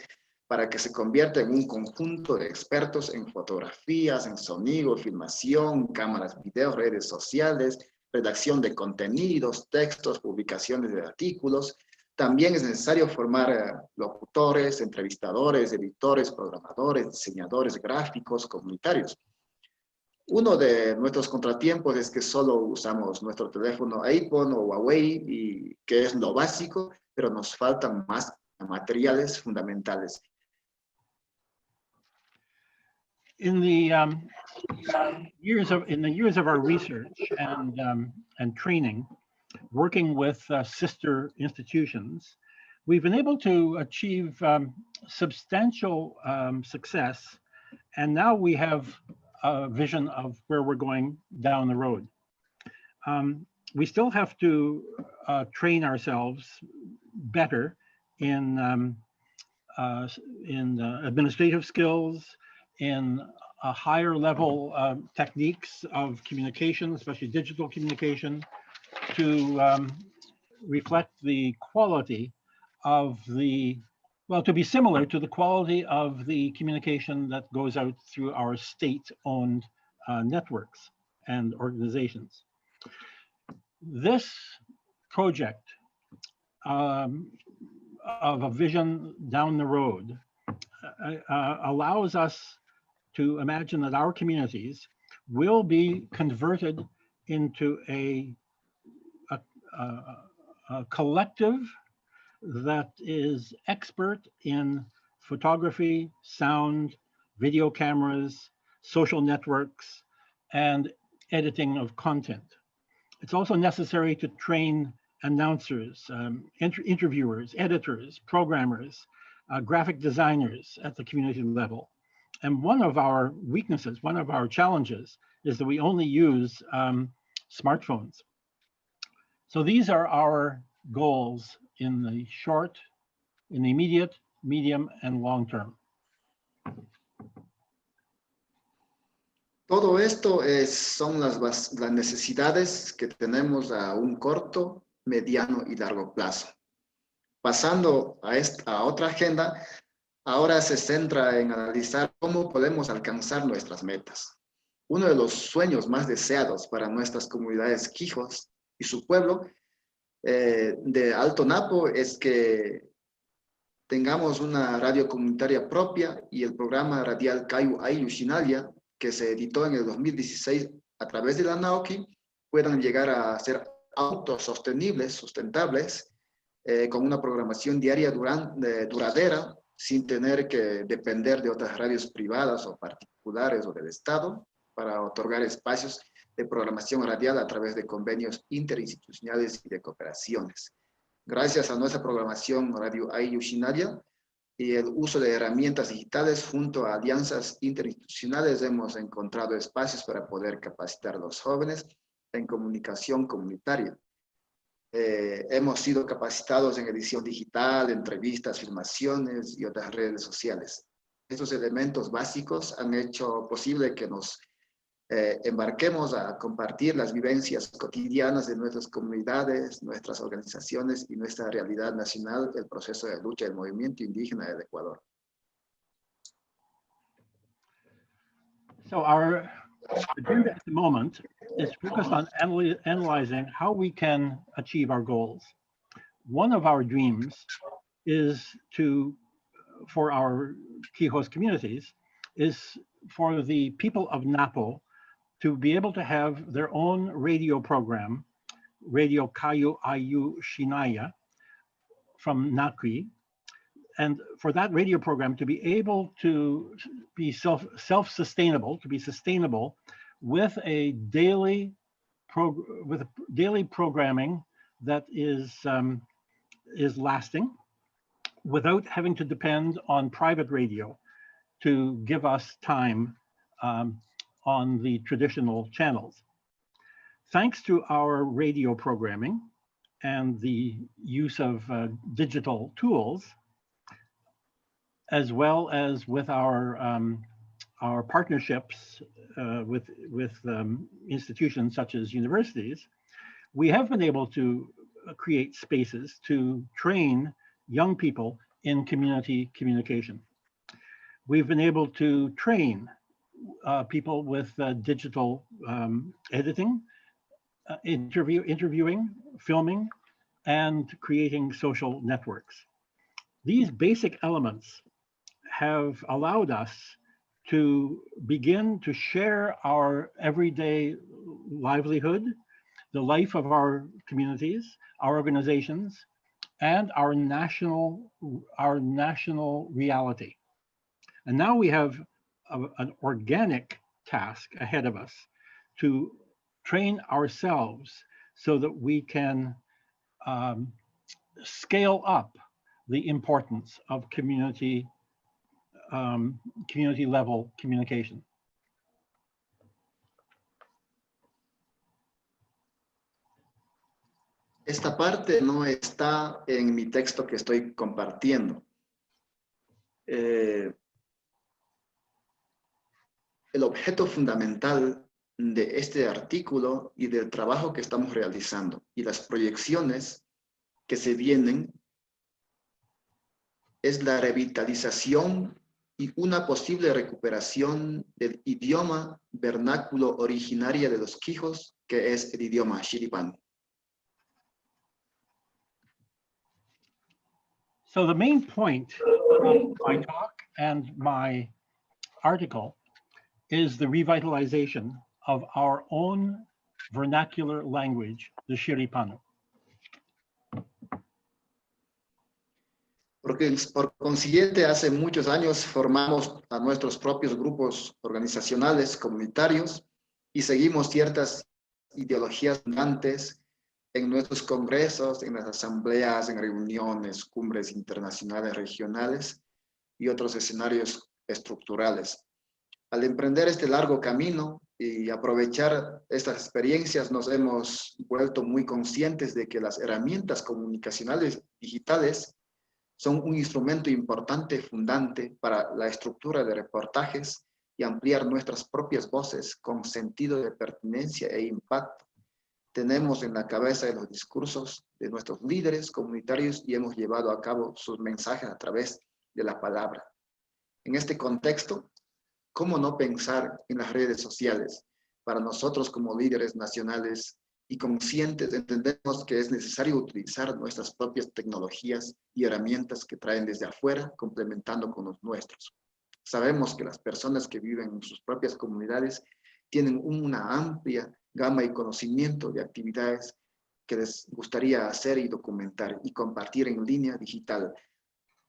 E: para que se convierta en un conjunto de expertos en fotografías, en sonido, filmación, cámaras, videos, redes sociales, redacción de contenidos, textos, publicaciones de artículos. También es necesario formar locutores, entrevistadores, editores, programadores, diseñadores gráficos, comunitarios. Uno de nuestros contratiempos es que solo usamos nuestro teléfono iPhone o Huawei, y que es lo básico, pero nos faltan más materiales fundamentales.
B: In the years of our research and training, working with sister institutions, we've been able to achieve substantial success, and now we have a vision of where we're going down the road. We still have to train ourselves better in administrative skills, in a higher level techniques of communication, especially digital communication, to reflect the quality of to be similar to the quality of the communication that goes out through our state-owned networks and organizations. This project of a vision down the road allows us to imagine that our communities will be converted into a collective that is expert in photography, sound, video cameras, social networks, and editing of content. It's also necessary to train announcers, interviewers, editors, programmers, graphic designers at the community level. And one of our weaknesses, one of our challenges, is that we only use smartphones. So these are our goals in the short, in the immediate, medium, and long term.
E: Todo esto son las necesidades que tenemos a un corto, mediano y largo plazo. Pasando a otra agenda, ahora se centra en analizar cómo podemos alcanzar nuestras metas. Uno de los sueños más deseados para nuestras comunidades quijos y su pueblo de Alto Napo es que tengamos una radio comunitaria propia, y el programa radial Kayu Ayllu Shinalla, que se editó en el 2016 a través de la NAOKI, puedan llegar a ser autosostenibles, sustentables, con una programación diaria duradera, sin tener que depender de otras radios privadas o particulares o del Estado, para otorgar espacios de programación radial a través de convenios interinstitucionales y de cooperaciones. Gracias a nuestra programación Radio Ayllu Shinalla y el uso de herramientas digitales junto a alianzas interinstitucionales, hemos encontrado espacios para poder capacitar a los jóvenes en comunicación comunitaria. Hemos sido capacitados en edición digital, entrevistas, filmaciones y otras redes sociales. Estos elementos básicos han hecho posible que nos embarquemos a compartir las vivencias cotidianas de nuestras comunidades, nuestras organizaciones y nuestra realidad nacional, el proceso de lucha del movimiento indígena del Ecuador.
B: So our agenda at the moment is focused on analyzing how we can achieve our goals. One of our dreams is for our Quijos communities, is for the people of Napo to be able to have their own radio program, Radio Kayu Ayllu Shinalla from Naqui, and for that radio program to be able to be self-sustainable, to be sustainable with a daily programming that is lasting, without having to depend on private radio to give us time on the traditional channels. Thanks to our radio programming and the use of digital tools, as well as with our partnerships with institutions such as universities, we have been able to create spaces to train young people in community communication. We've been able to train people with digital editing, interviewing, filming, and creating social networks. These basic elements have allowed us to begin to share our everyday livelihood, the life of our communities, our organizations, and our national reality. And now we have an organic task ahead of us to train ourselves so that we can scale up the importance of community level communication.
E: Esta parte no está en mi texto que estoy compartiendo. El objeto fundamental de este artículo y del trabajo que estamos realizando y las proyecciones que se vienen es la revitalización y una posible recuperación del idioma vernáculo originario de los Quijos, que es el idioma Shiripán.
B: So the main point of my talk and my article is the revitalization of our own vernacular language, the Shiripano.
E: Porque por consiguiente, hace muchos años formamos a nuestros propios grupos organizacionales, comunitarios, y seguimos ciertas ideologías fundantes en nuestros congresos, en las asambleas, en reuniones, cumbres internacionales, regionales y otros escenarios estructurales. Al emprender este largo camino y aprovechar estas experiencias, nos hemos vuelto muy conscientes de que las herramientas comunicacionales digitales son un instrumento importante, fundante para la estructura de reportajes y ampliar nuestras propias voces con sentido de pertinencia e impacto. Tenemos en la cabeza de los discursos de nuestros líderes comunitarios y hemos llevado a cabo sus mensajes a través de la palabra. En este contexto, ¿cómo no pensar en las redes sociales? Para nosotros como líderes nacionales y conscientes, entendemos que es necesario utilizar nuestras propias tecnologías y herramientas que traen desde afuera, complementando con los nuestros. Sabemos que las personas que viven en sus propias comunidades tienen una amplia gama y conocimiento de actividades que les gustaría hacer y documentar y compartir en línea digital,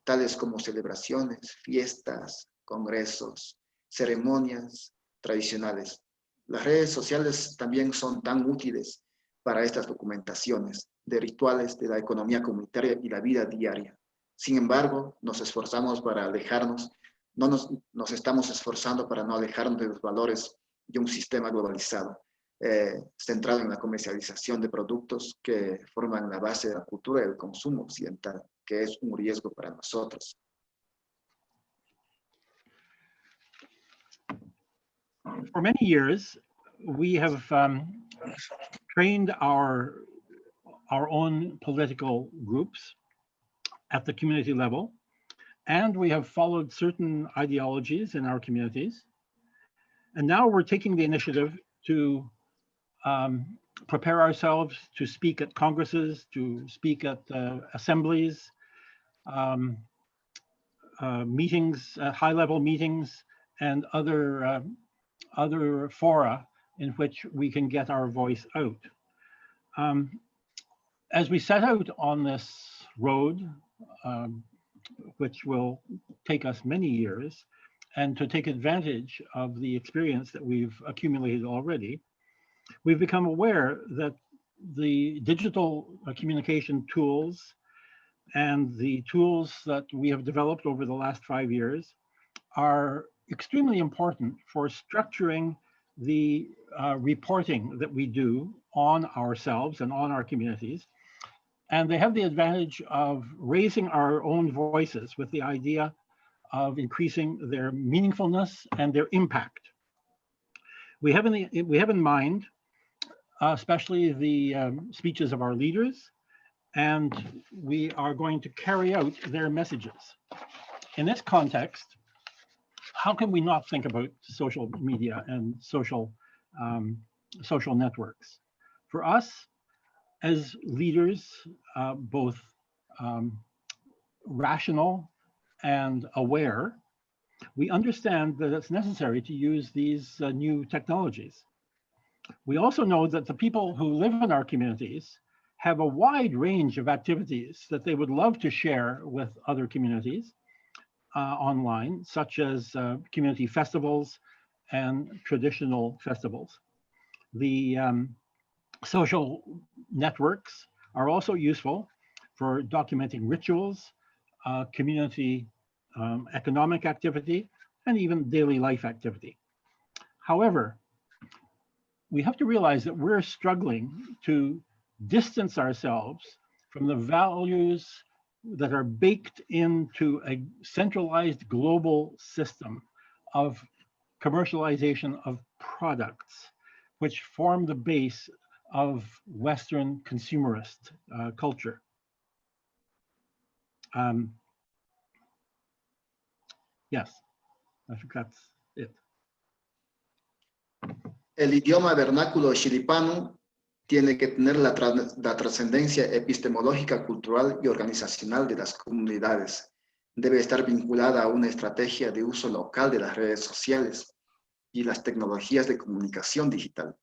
E: tales como celebraciones, fiestas, congresos, ceremonias tradicionales. Las redes sociales también son tan útiles para estas documentaciones de rituales de la economía comunitaria y la vida diaria. Sin embargo, nos esforzamos para alejarnos, nos estamos esforzando para no alejarnos de los valores de un sistema globalizado, centrado en la comercialización de productos que forman la base de la cultura del consumo occidental, que es un riesgo para nosotros.
B: For many years, we have trained our own political groups at the community level, and we have followed certain ideologies in our communities. And now we're taking the initiative to prepare ourselves to speak at congresses, to speak at assemblies, meetings, high-level meetings, and other fora in which we can get our voice out. As we set out on this road, which will take us many years, and to take advantage of the experience that we've accumulated already, we've become aware that the digital communication tools and the tools that we have developed over the last 5 years are extremely important for structuring the reporting that we do on ourselves and on our communities. And they have the advantage of raising our own voices with the idea of increasing their meaningfulness and their impact. We have in mind, especially the speeches of our leaders, and we are going to carry out their messages. In this context, how can we not think about social media and social networks? For us, as leaders, both rational and aware, we understand that it's necessary to use these new technologies. We also know that the people who live in our communities have a wide range of activities that they would love to share with other communities online, such as community festivals and traditional festivals. The social networks are also useful for documenting rituals, community economic activity, and even daily life activity. However, we have to realize that we're struggling to distance ourselves from the values that are baked into a centralized global system of commercialization of products, which form the base of Western consumerist culture. Yes, I think that's it.
E: El idioma vernáculo chiripano tiene que tener la trascendencia epistemológica, cultural y organizacional de las comunidades. Debe estar vinculada a una estrategia de uso local de las redes sociales y las tecnologías de comunicación digital.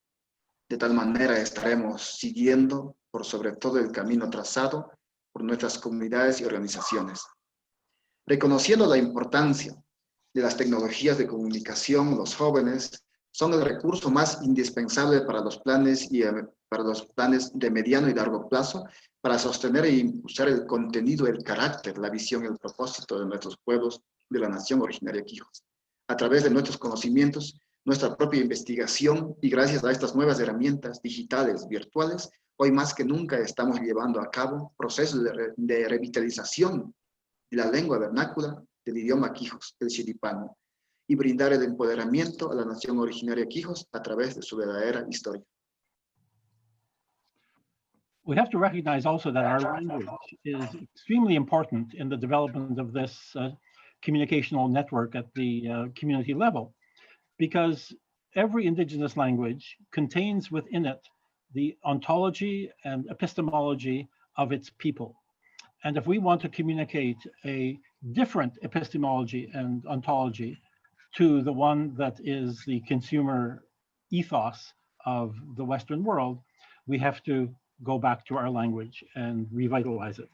E: De tal manera estaremos siguiendo por sobre todo el camino trazado por nuestras comunidades y organizaciones. Reconociendo la importancia de las tecnologías de comunicación, los jóvenes son el recurso más indispensable para los planes de mediano y largo plazo, para sostener e impulsar el contenido, el carácter, la visión y el propósito de nuestros pueblos de la nación originaria Quijos. A través de nuestros conocimientos, nuestra propia investigación y gracias a estas nuevas herramientas digitales, virtuales, hoy más que nunca estamos llevando a cabo procesos de revitalización de la lengua vernácula del idioma Quijos, el chiripano, y brindar el empoderamiento a la nación originaria Quijos a través de su verdadera historia.
B: We have to recognize also that our language is extremely important in the development of this communicational network at the community level, because every indigenous language contains within it the ontology and epistemology of its people. And if we want to communicate a different epistemology and ontology to the one that is the consumer ethos of the Western world, we have to go back to our language and revitalize it.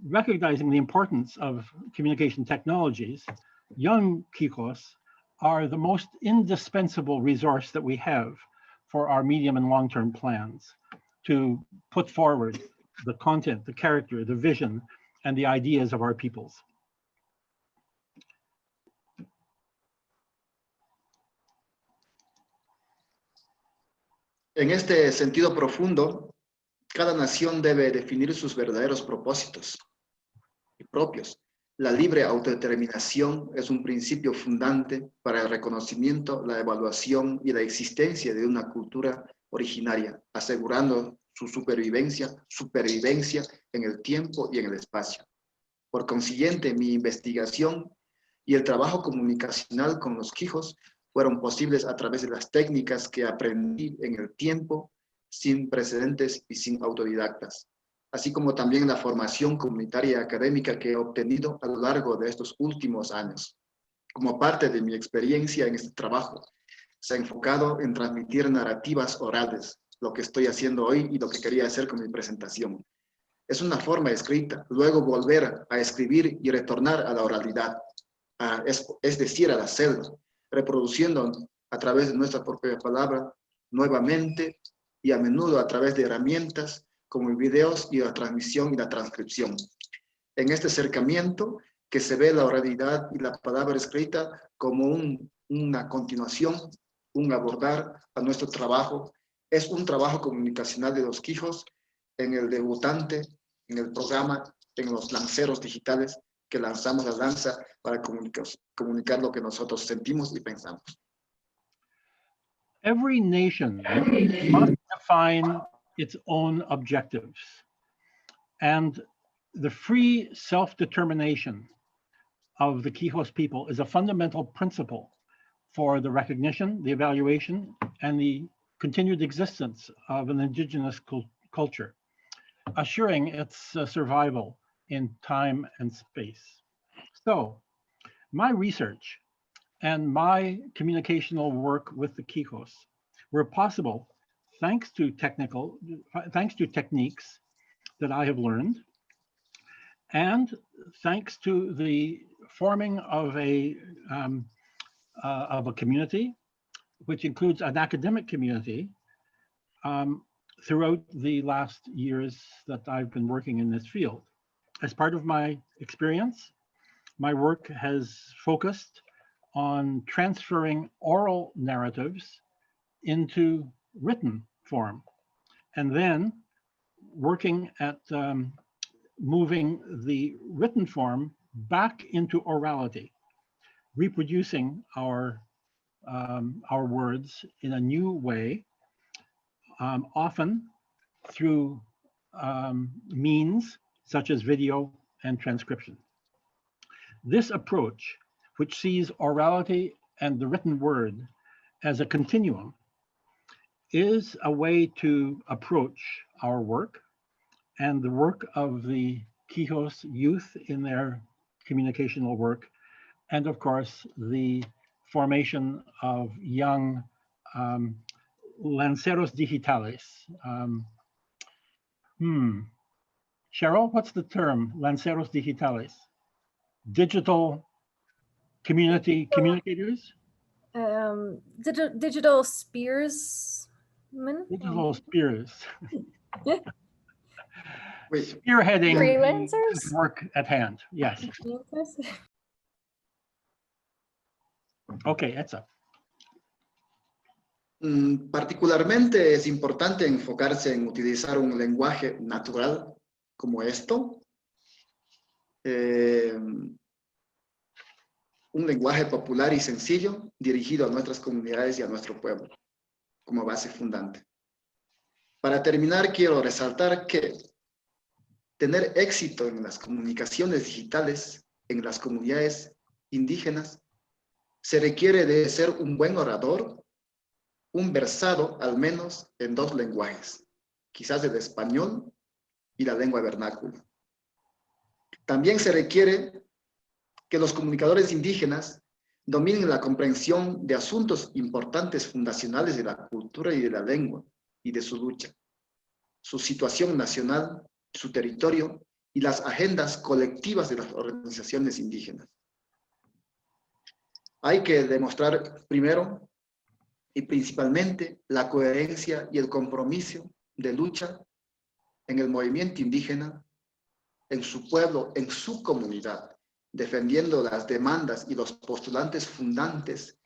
B: Recognizing the importance of communication technologies, young Quijos are the most indispensable resource that we have for our medium and long-term plans to put forward the content, the character, the vision, and the ideas of our peoples.
E: En este sentido profundo, cada nación debe definir sus verdaderos propósitos propios. La libre autodeterminación es un principio fundante para el reconocimiento, la evaluación y la existencia de una cultura originaria, asegurando su supervivencia en el tiempo y en el espacio. Por consiguiente, mi investigación y el trabajo comunicacional con los Quijos fueron posibles a través de las técnicas que aprendí en el tiempo, sin precedentes y sin autodidactas, así como también la formación comunitaria y académica que he obtenido a lo largo de estos últimos años. Como parte de mi experiencia en este trabajo, se ha enfocado en transmitir narrativas orales, lo que estoy haciendo hoy y lo que quería hacer con mi presentación. Es una forma escrita, luego volver a escribir y retornar a la oralidad, es decir, a la selva, reproduciendo a través de nuestra propia palabra nuevamente y a menudo a través de herramientas como videos y la transmisión y la transcripción. En este acercamiento que se ve la oralidad y la palabra escrita como una continuación, un abordar a nuestro trabajo. Es un trabajo comunicacional de los Quijos en el debutante, en el programa, en los lanceros digitales que lanzamos la danza para comunicar lo que nosotros sentimos y pensamos.
B: Every nation must define its own objectives, and the free self-determination of the Quijos people is a fundamental principle for the recognition, the evaluation, and the continued existence of an indigenous culture, assuring its survival in time and space. So, my research and my communicational work with the Quijos were possible thanks to techniques that I have learned, and thanks to the forming of a community, which includes an academic community, throughout the last years that I've been working in this field. As part of my experience, my work has focused on transferring oral narratives into written form, and then working at moving the written form back into orality, reproducing our words in a new way, often through means such as video and transcription. This approach, which sees orality and the written word as a continuum, is a way to approach our work and the work of the Quijos youth in their communicational work, and of course, the formation of young lanceros digitales. Cheryl, what's the term, lanceros digitales? Digital communicators?
C: Digital spearsmen?
B: Digital spears.
E: Spearheading
C: Freelancers?
B: Work at hand, yes. Okay, Etsa.
E: Particularmente es importante enfocarse en utilizar un lenguaje natural como esto, un lenguaje popular y sencillo dirigido a nuestras comunidades y a nuestro pueblo como base fundante. Para terminar, quiero resaltar que tener éxito en las comunicaciones digitales en las comunidades indígenas se requiere de ser un buen orador, un versado al menos en dos lenguajes, quizás el español y la lengua vernácula. También se requiere que los comunicadores indígenas dominen la comprensión de asuntos importantes fundacionales de la cultura y de la lengua y de su lucha, su situación nacional, su territorio y las agendas colectivas de las organizaciones indígenas. Hay que demostrar primero y principalmente la coherencia y el compromiso de lucha en el movimiento indígena, en su pueblo, en su comunidad, defendiendo las demandas y los postulantes fundantes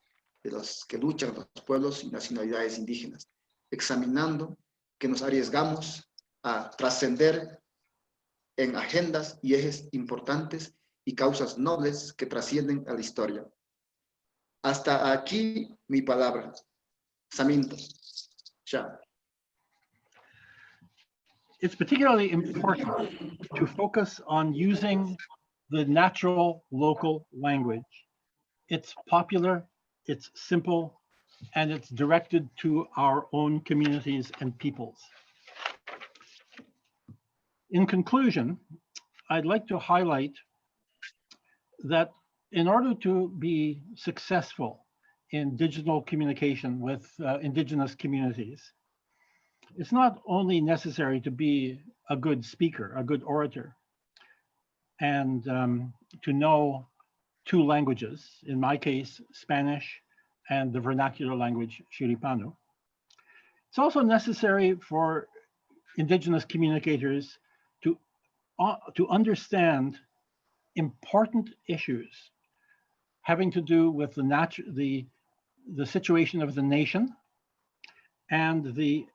E: de los que luchan los pueblos y nacionalidades indígenas, examinando que nos arriesgamos a trascender en agendas y ejes importantes y causas nobles que trascienden a la historia. Hasta aquí mi palabra. Saminto. Chao.
B: It's particularly important to focus on using the natural local language, its popular it's simple, and it's directed to our own communities and peoples. In conclusion, I'd like to highlight that in order to be successful in digital communication with indigenous communities, it's not only necessary to be a good speaker, a good orator, and to know 2 languages, in my case, Spanish and the vernacular language, Shiripano. It's also necessary for indigenous communicators to understand important issues having to do with the situation of the nation and the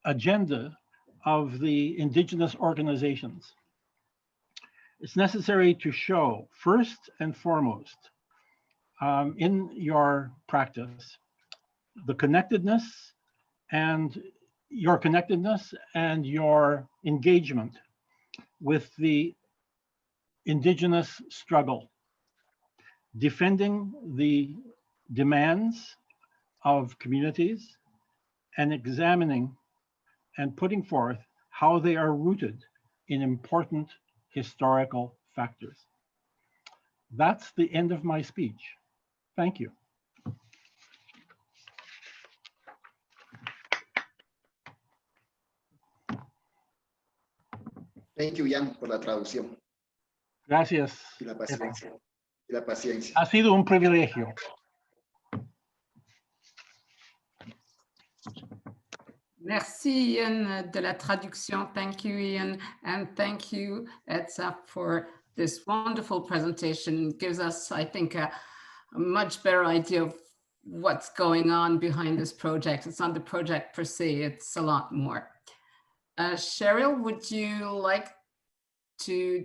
B: agenda of the indigenous organizations. It's necessary to show, first and foremost, in your practice, the connectedness and your engagement with the indigenous struggle, defending the demands of communities and examining and putting forth how they are rooted in important historical factors. That's the end of my speech. Thank you.
E: Thank you, Jan, por la traducción.
B: Gracias.
E: Y la paciencia. Y la paciencia.
B: Ha sido un privilegio.
A: Merci Ian de la traduction. Thank you, Ian. And thank you, Etsa, for this wonderful presentation. It gives us, I think, a much better idea of what's going on behind this project. It's not the project per se, it's a lot more. Cheryl, would you like to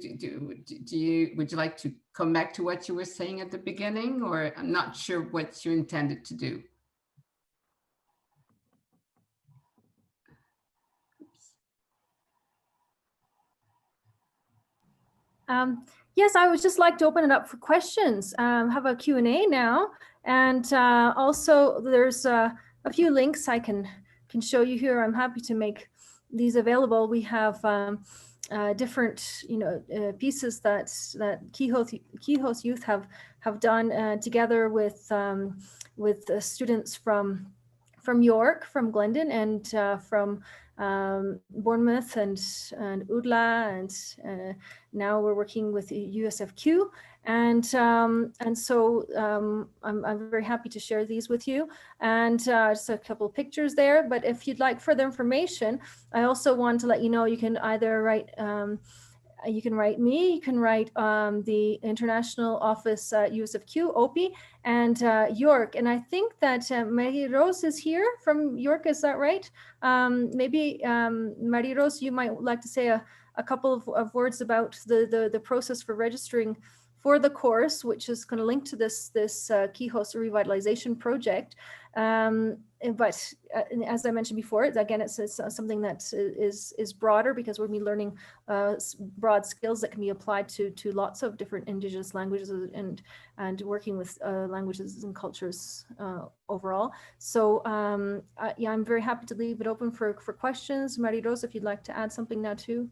A: would you like to come back to what you were saying at the beginning, or I'm not sure what you intended to do?
C: Yes, I would just like to open it up for questions. Have a Q&A now, and also there's a few links I can show you here. I'm happy to make these available. We have different, pieces that Quijos youth have done together with students from York, from Glendon, and from Bournemouth and UDLA, and now we're working with USFQ, and so I'm very happy to share these with you, and just a couple of pictures there. But if you'd like further information, I also want to let you know you can either write me, you can write the International Office USFQ, OPI, and York. And I think that Marie-Rose is here from York, is that right? Maybe Marie-Rose, you might like to say a couple of words about the process for registering for the course, which is going to link to this Quijos Revitalization project. But as I mentioned before, again, it's something that is broader, because we'll be learning broad skills that can be applied to lots of different indigenous languages and working with languages and cultures overall. So yeah, I'm very happy to leave it open for questions. Marie-Rose, if you'd like to add something now too.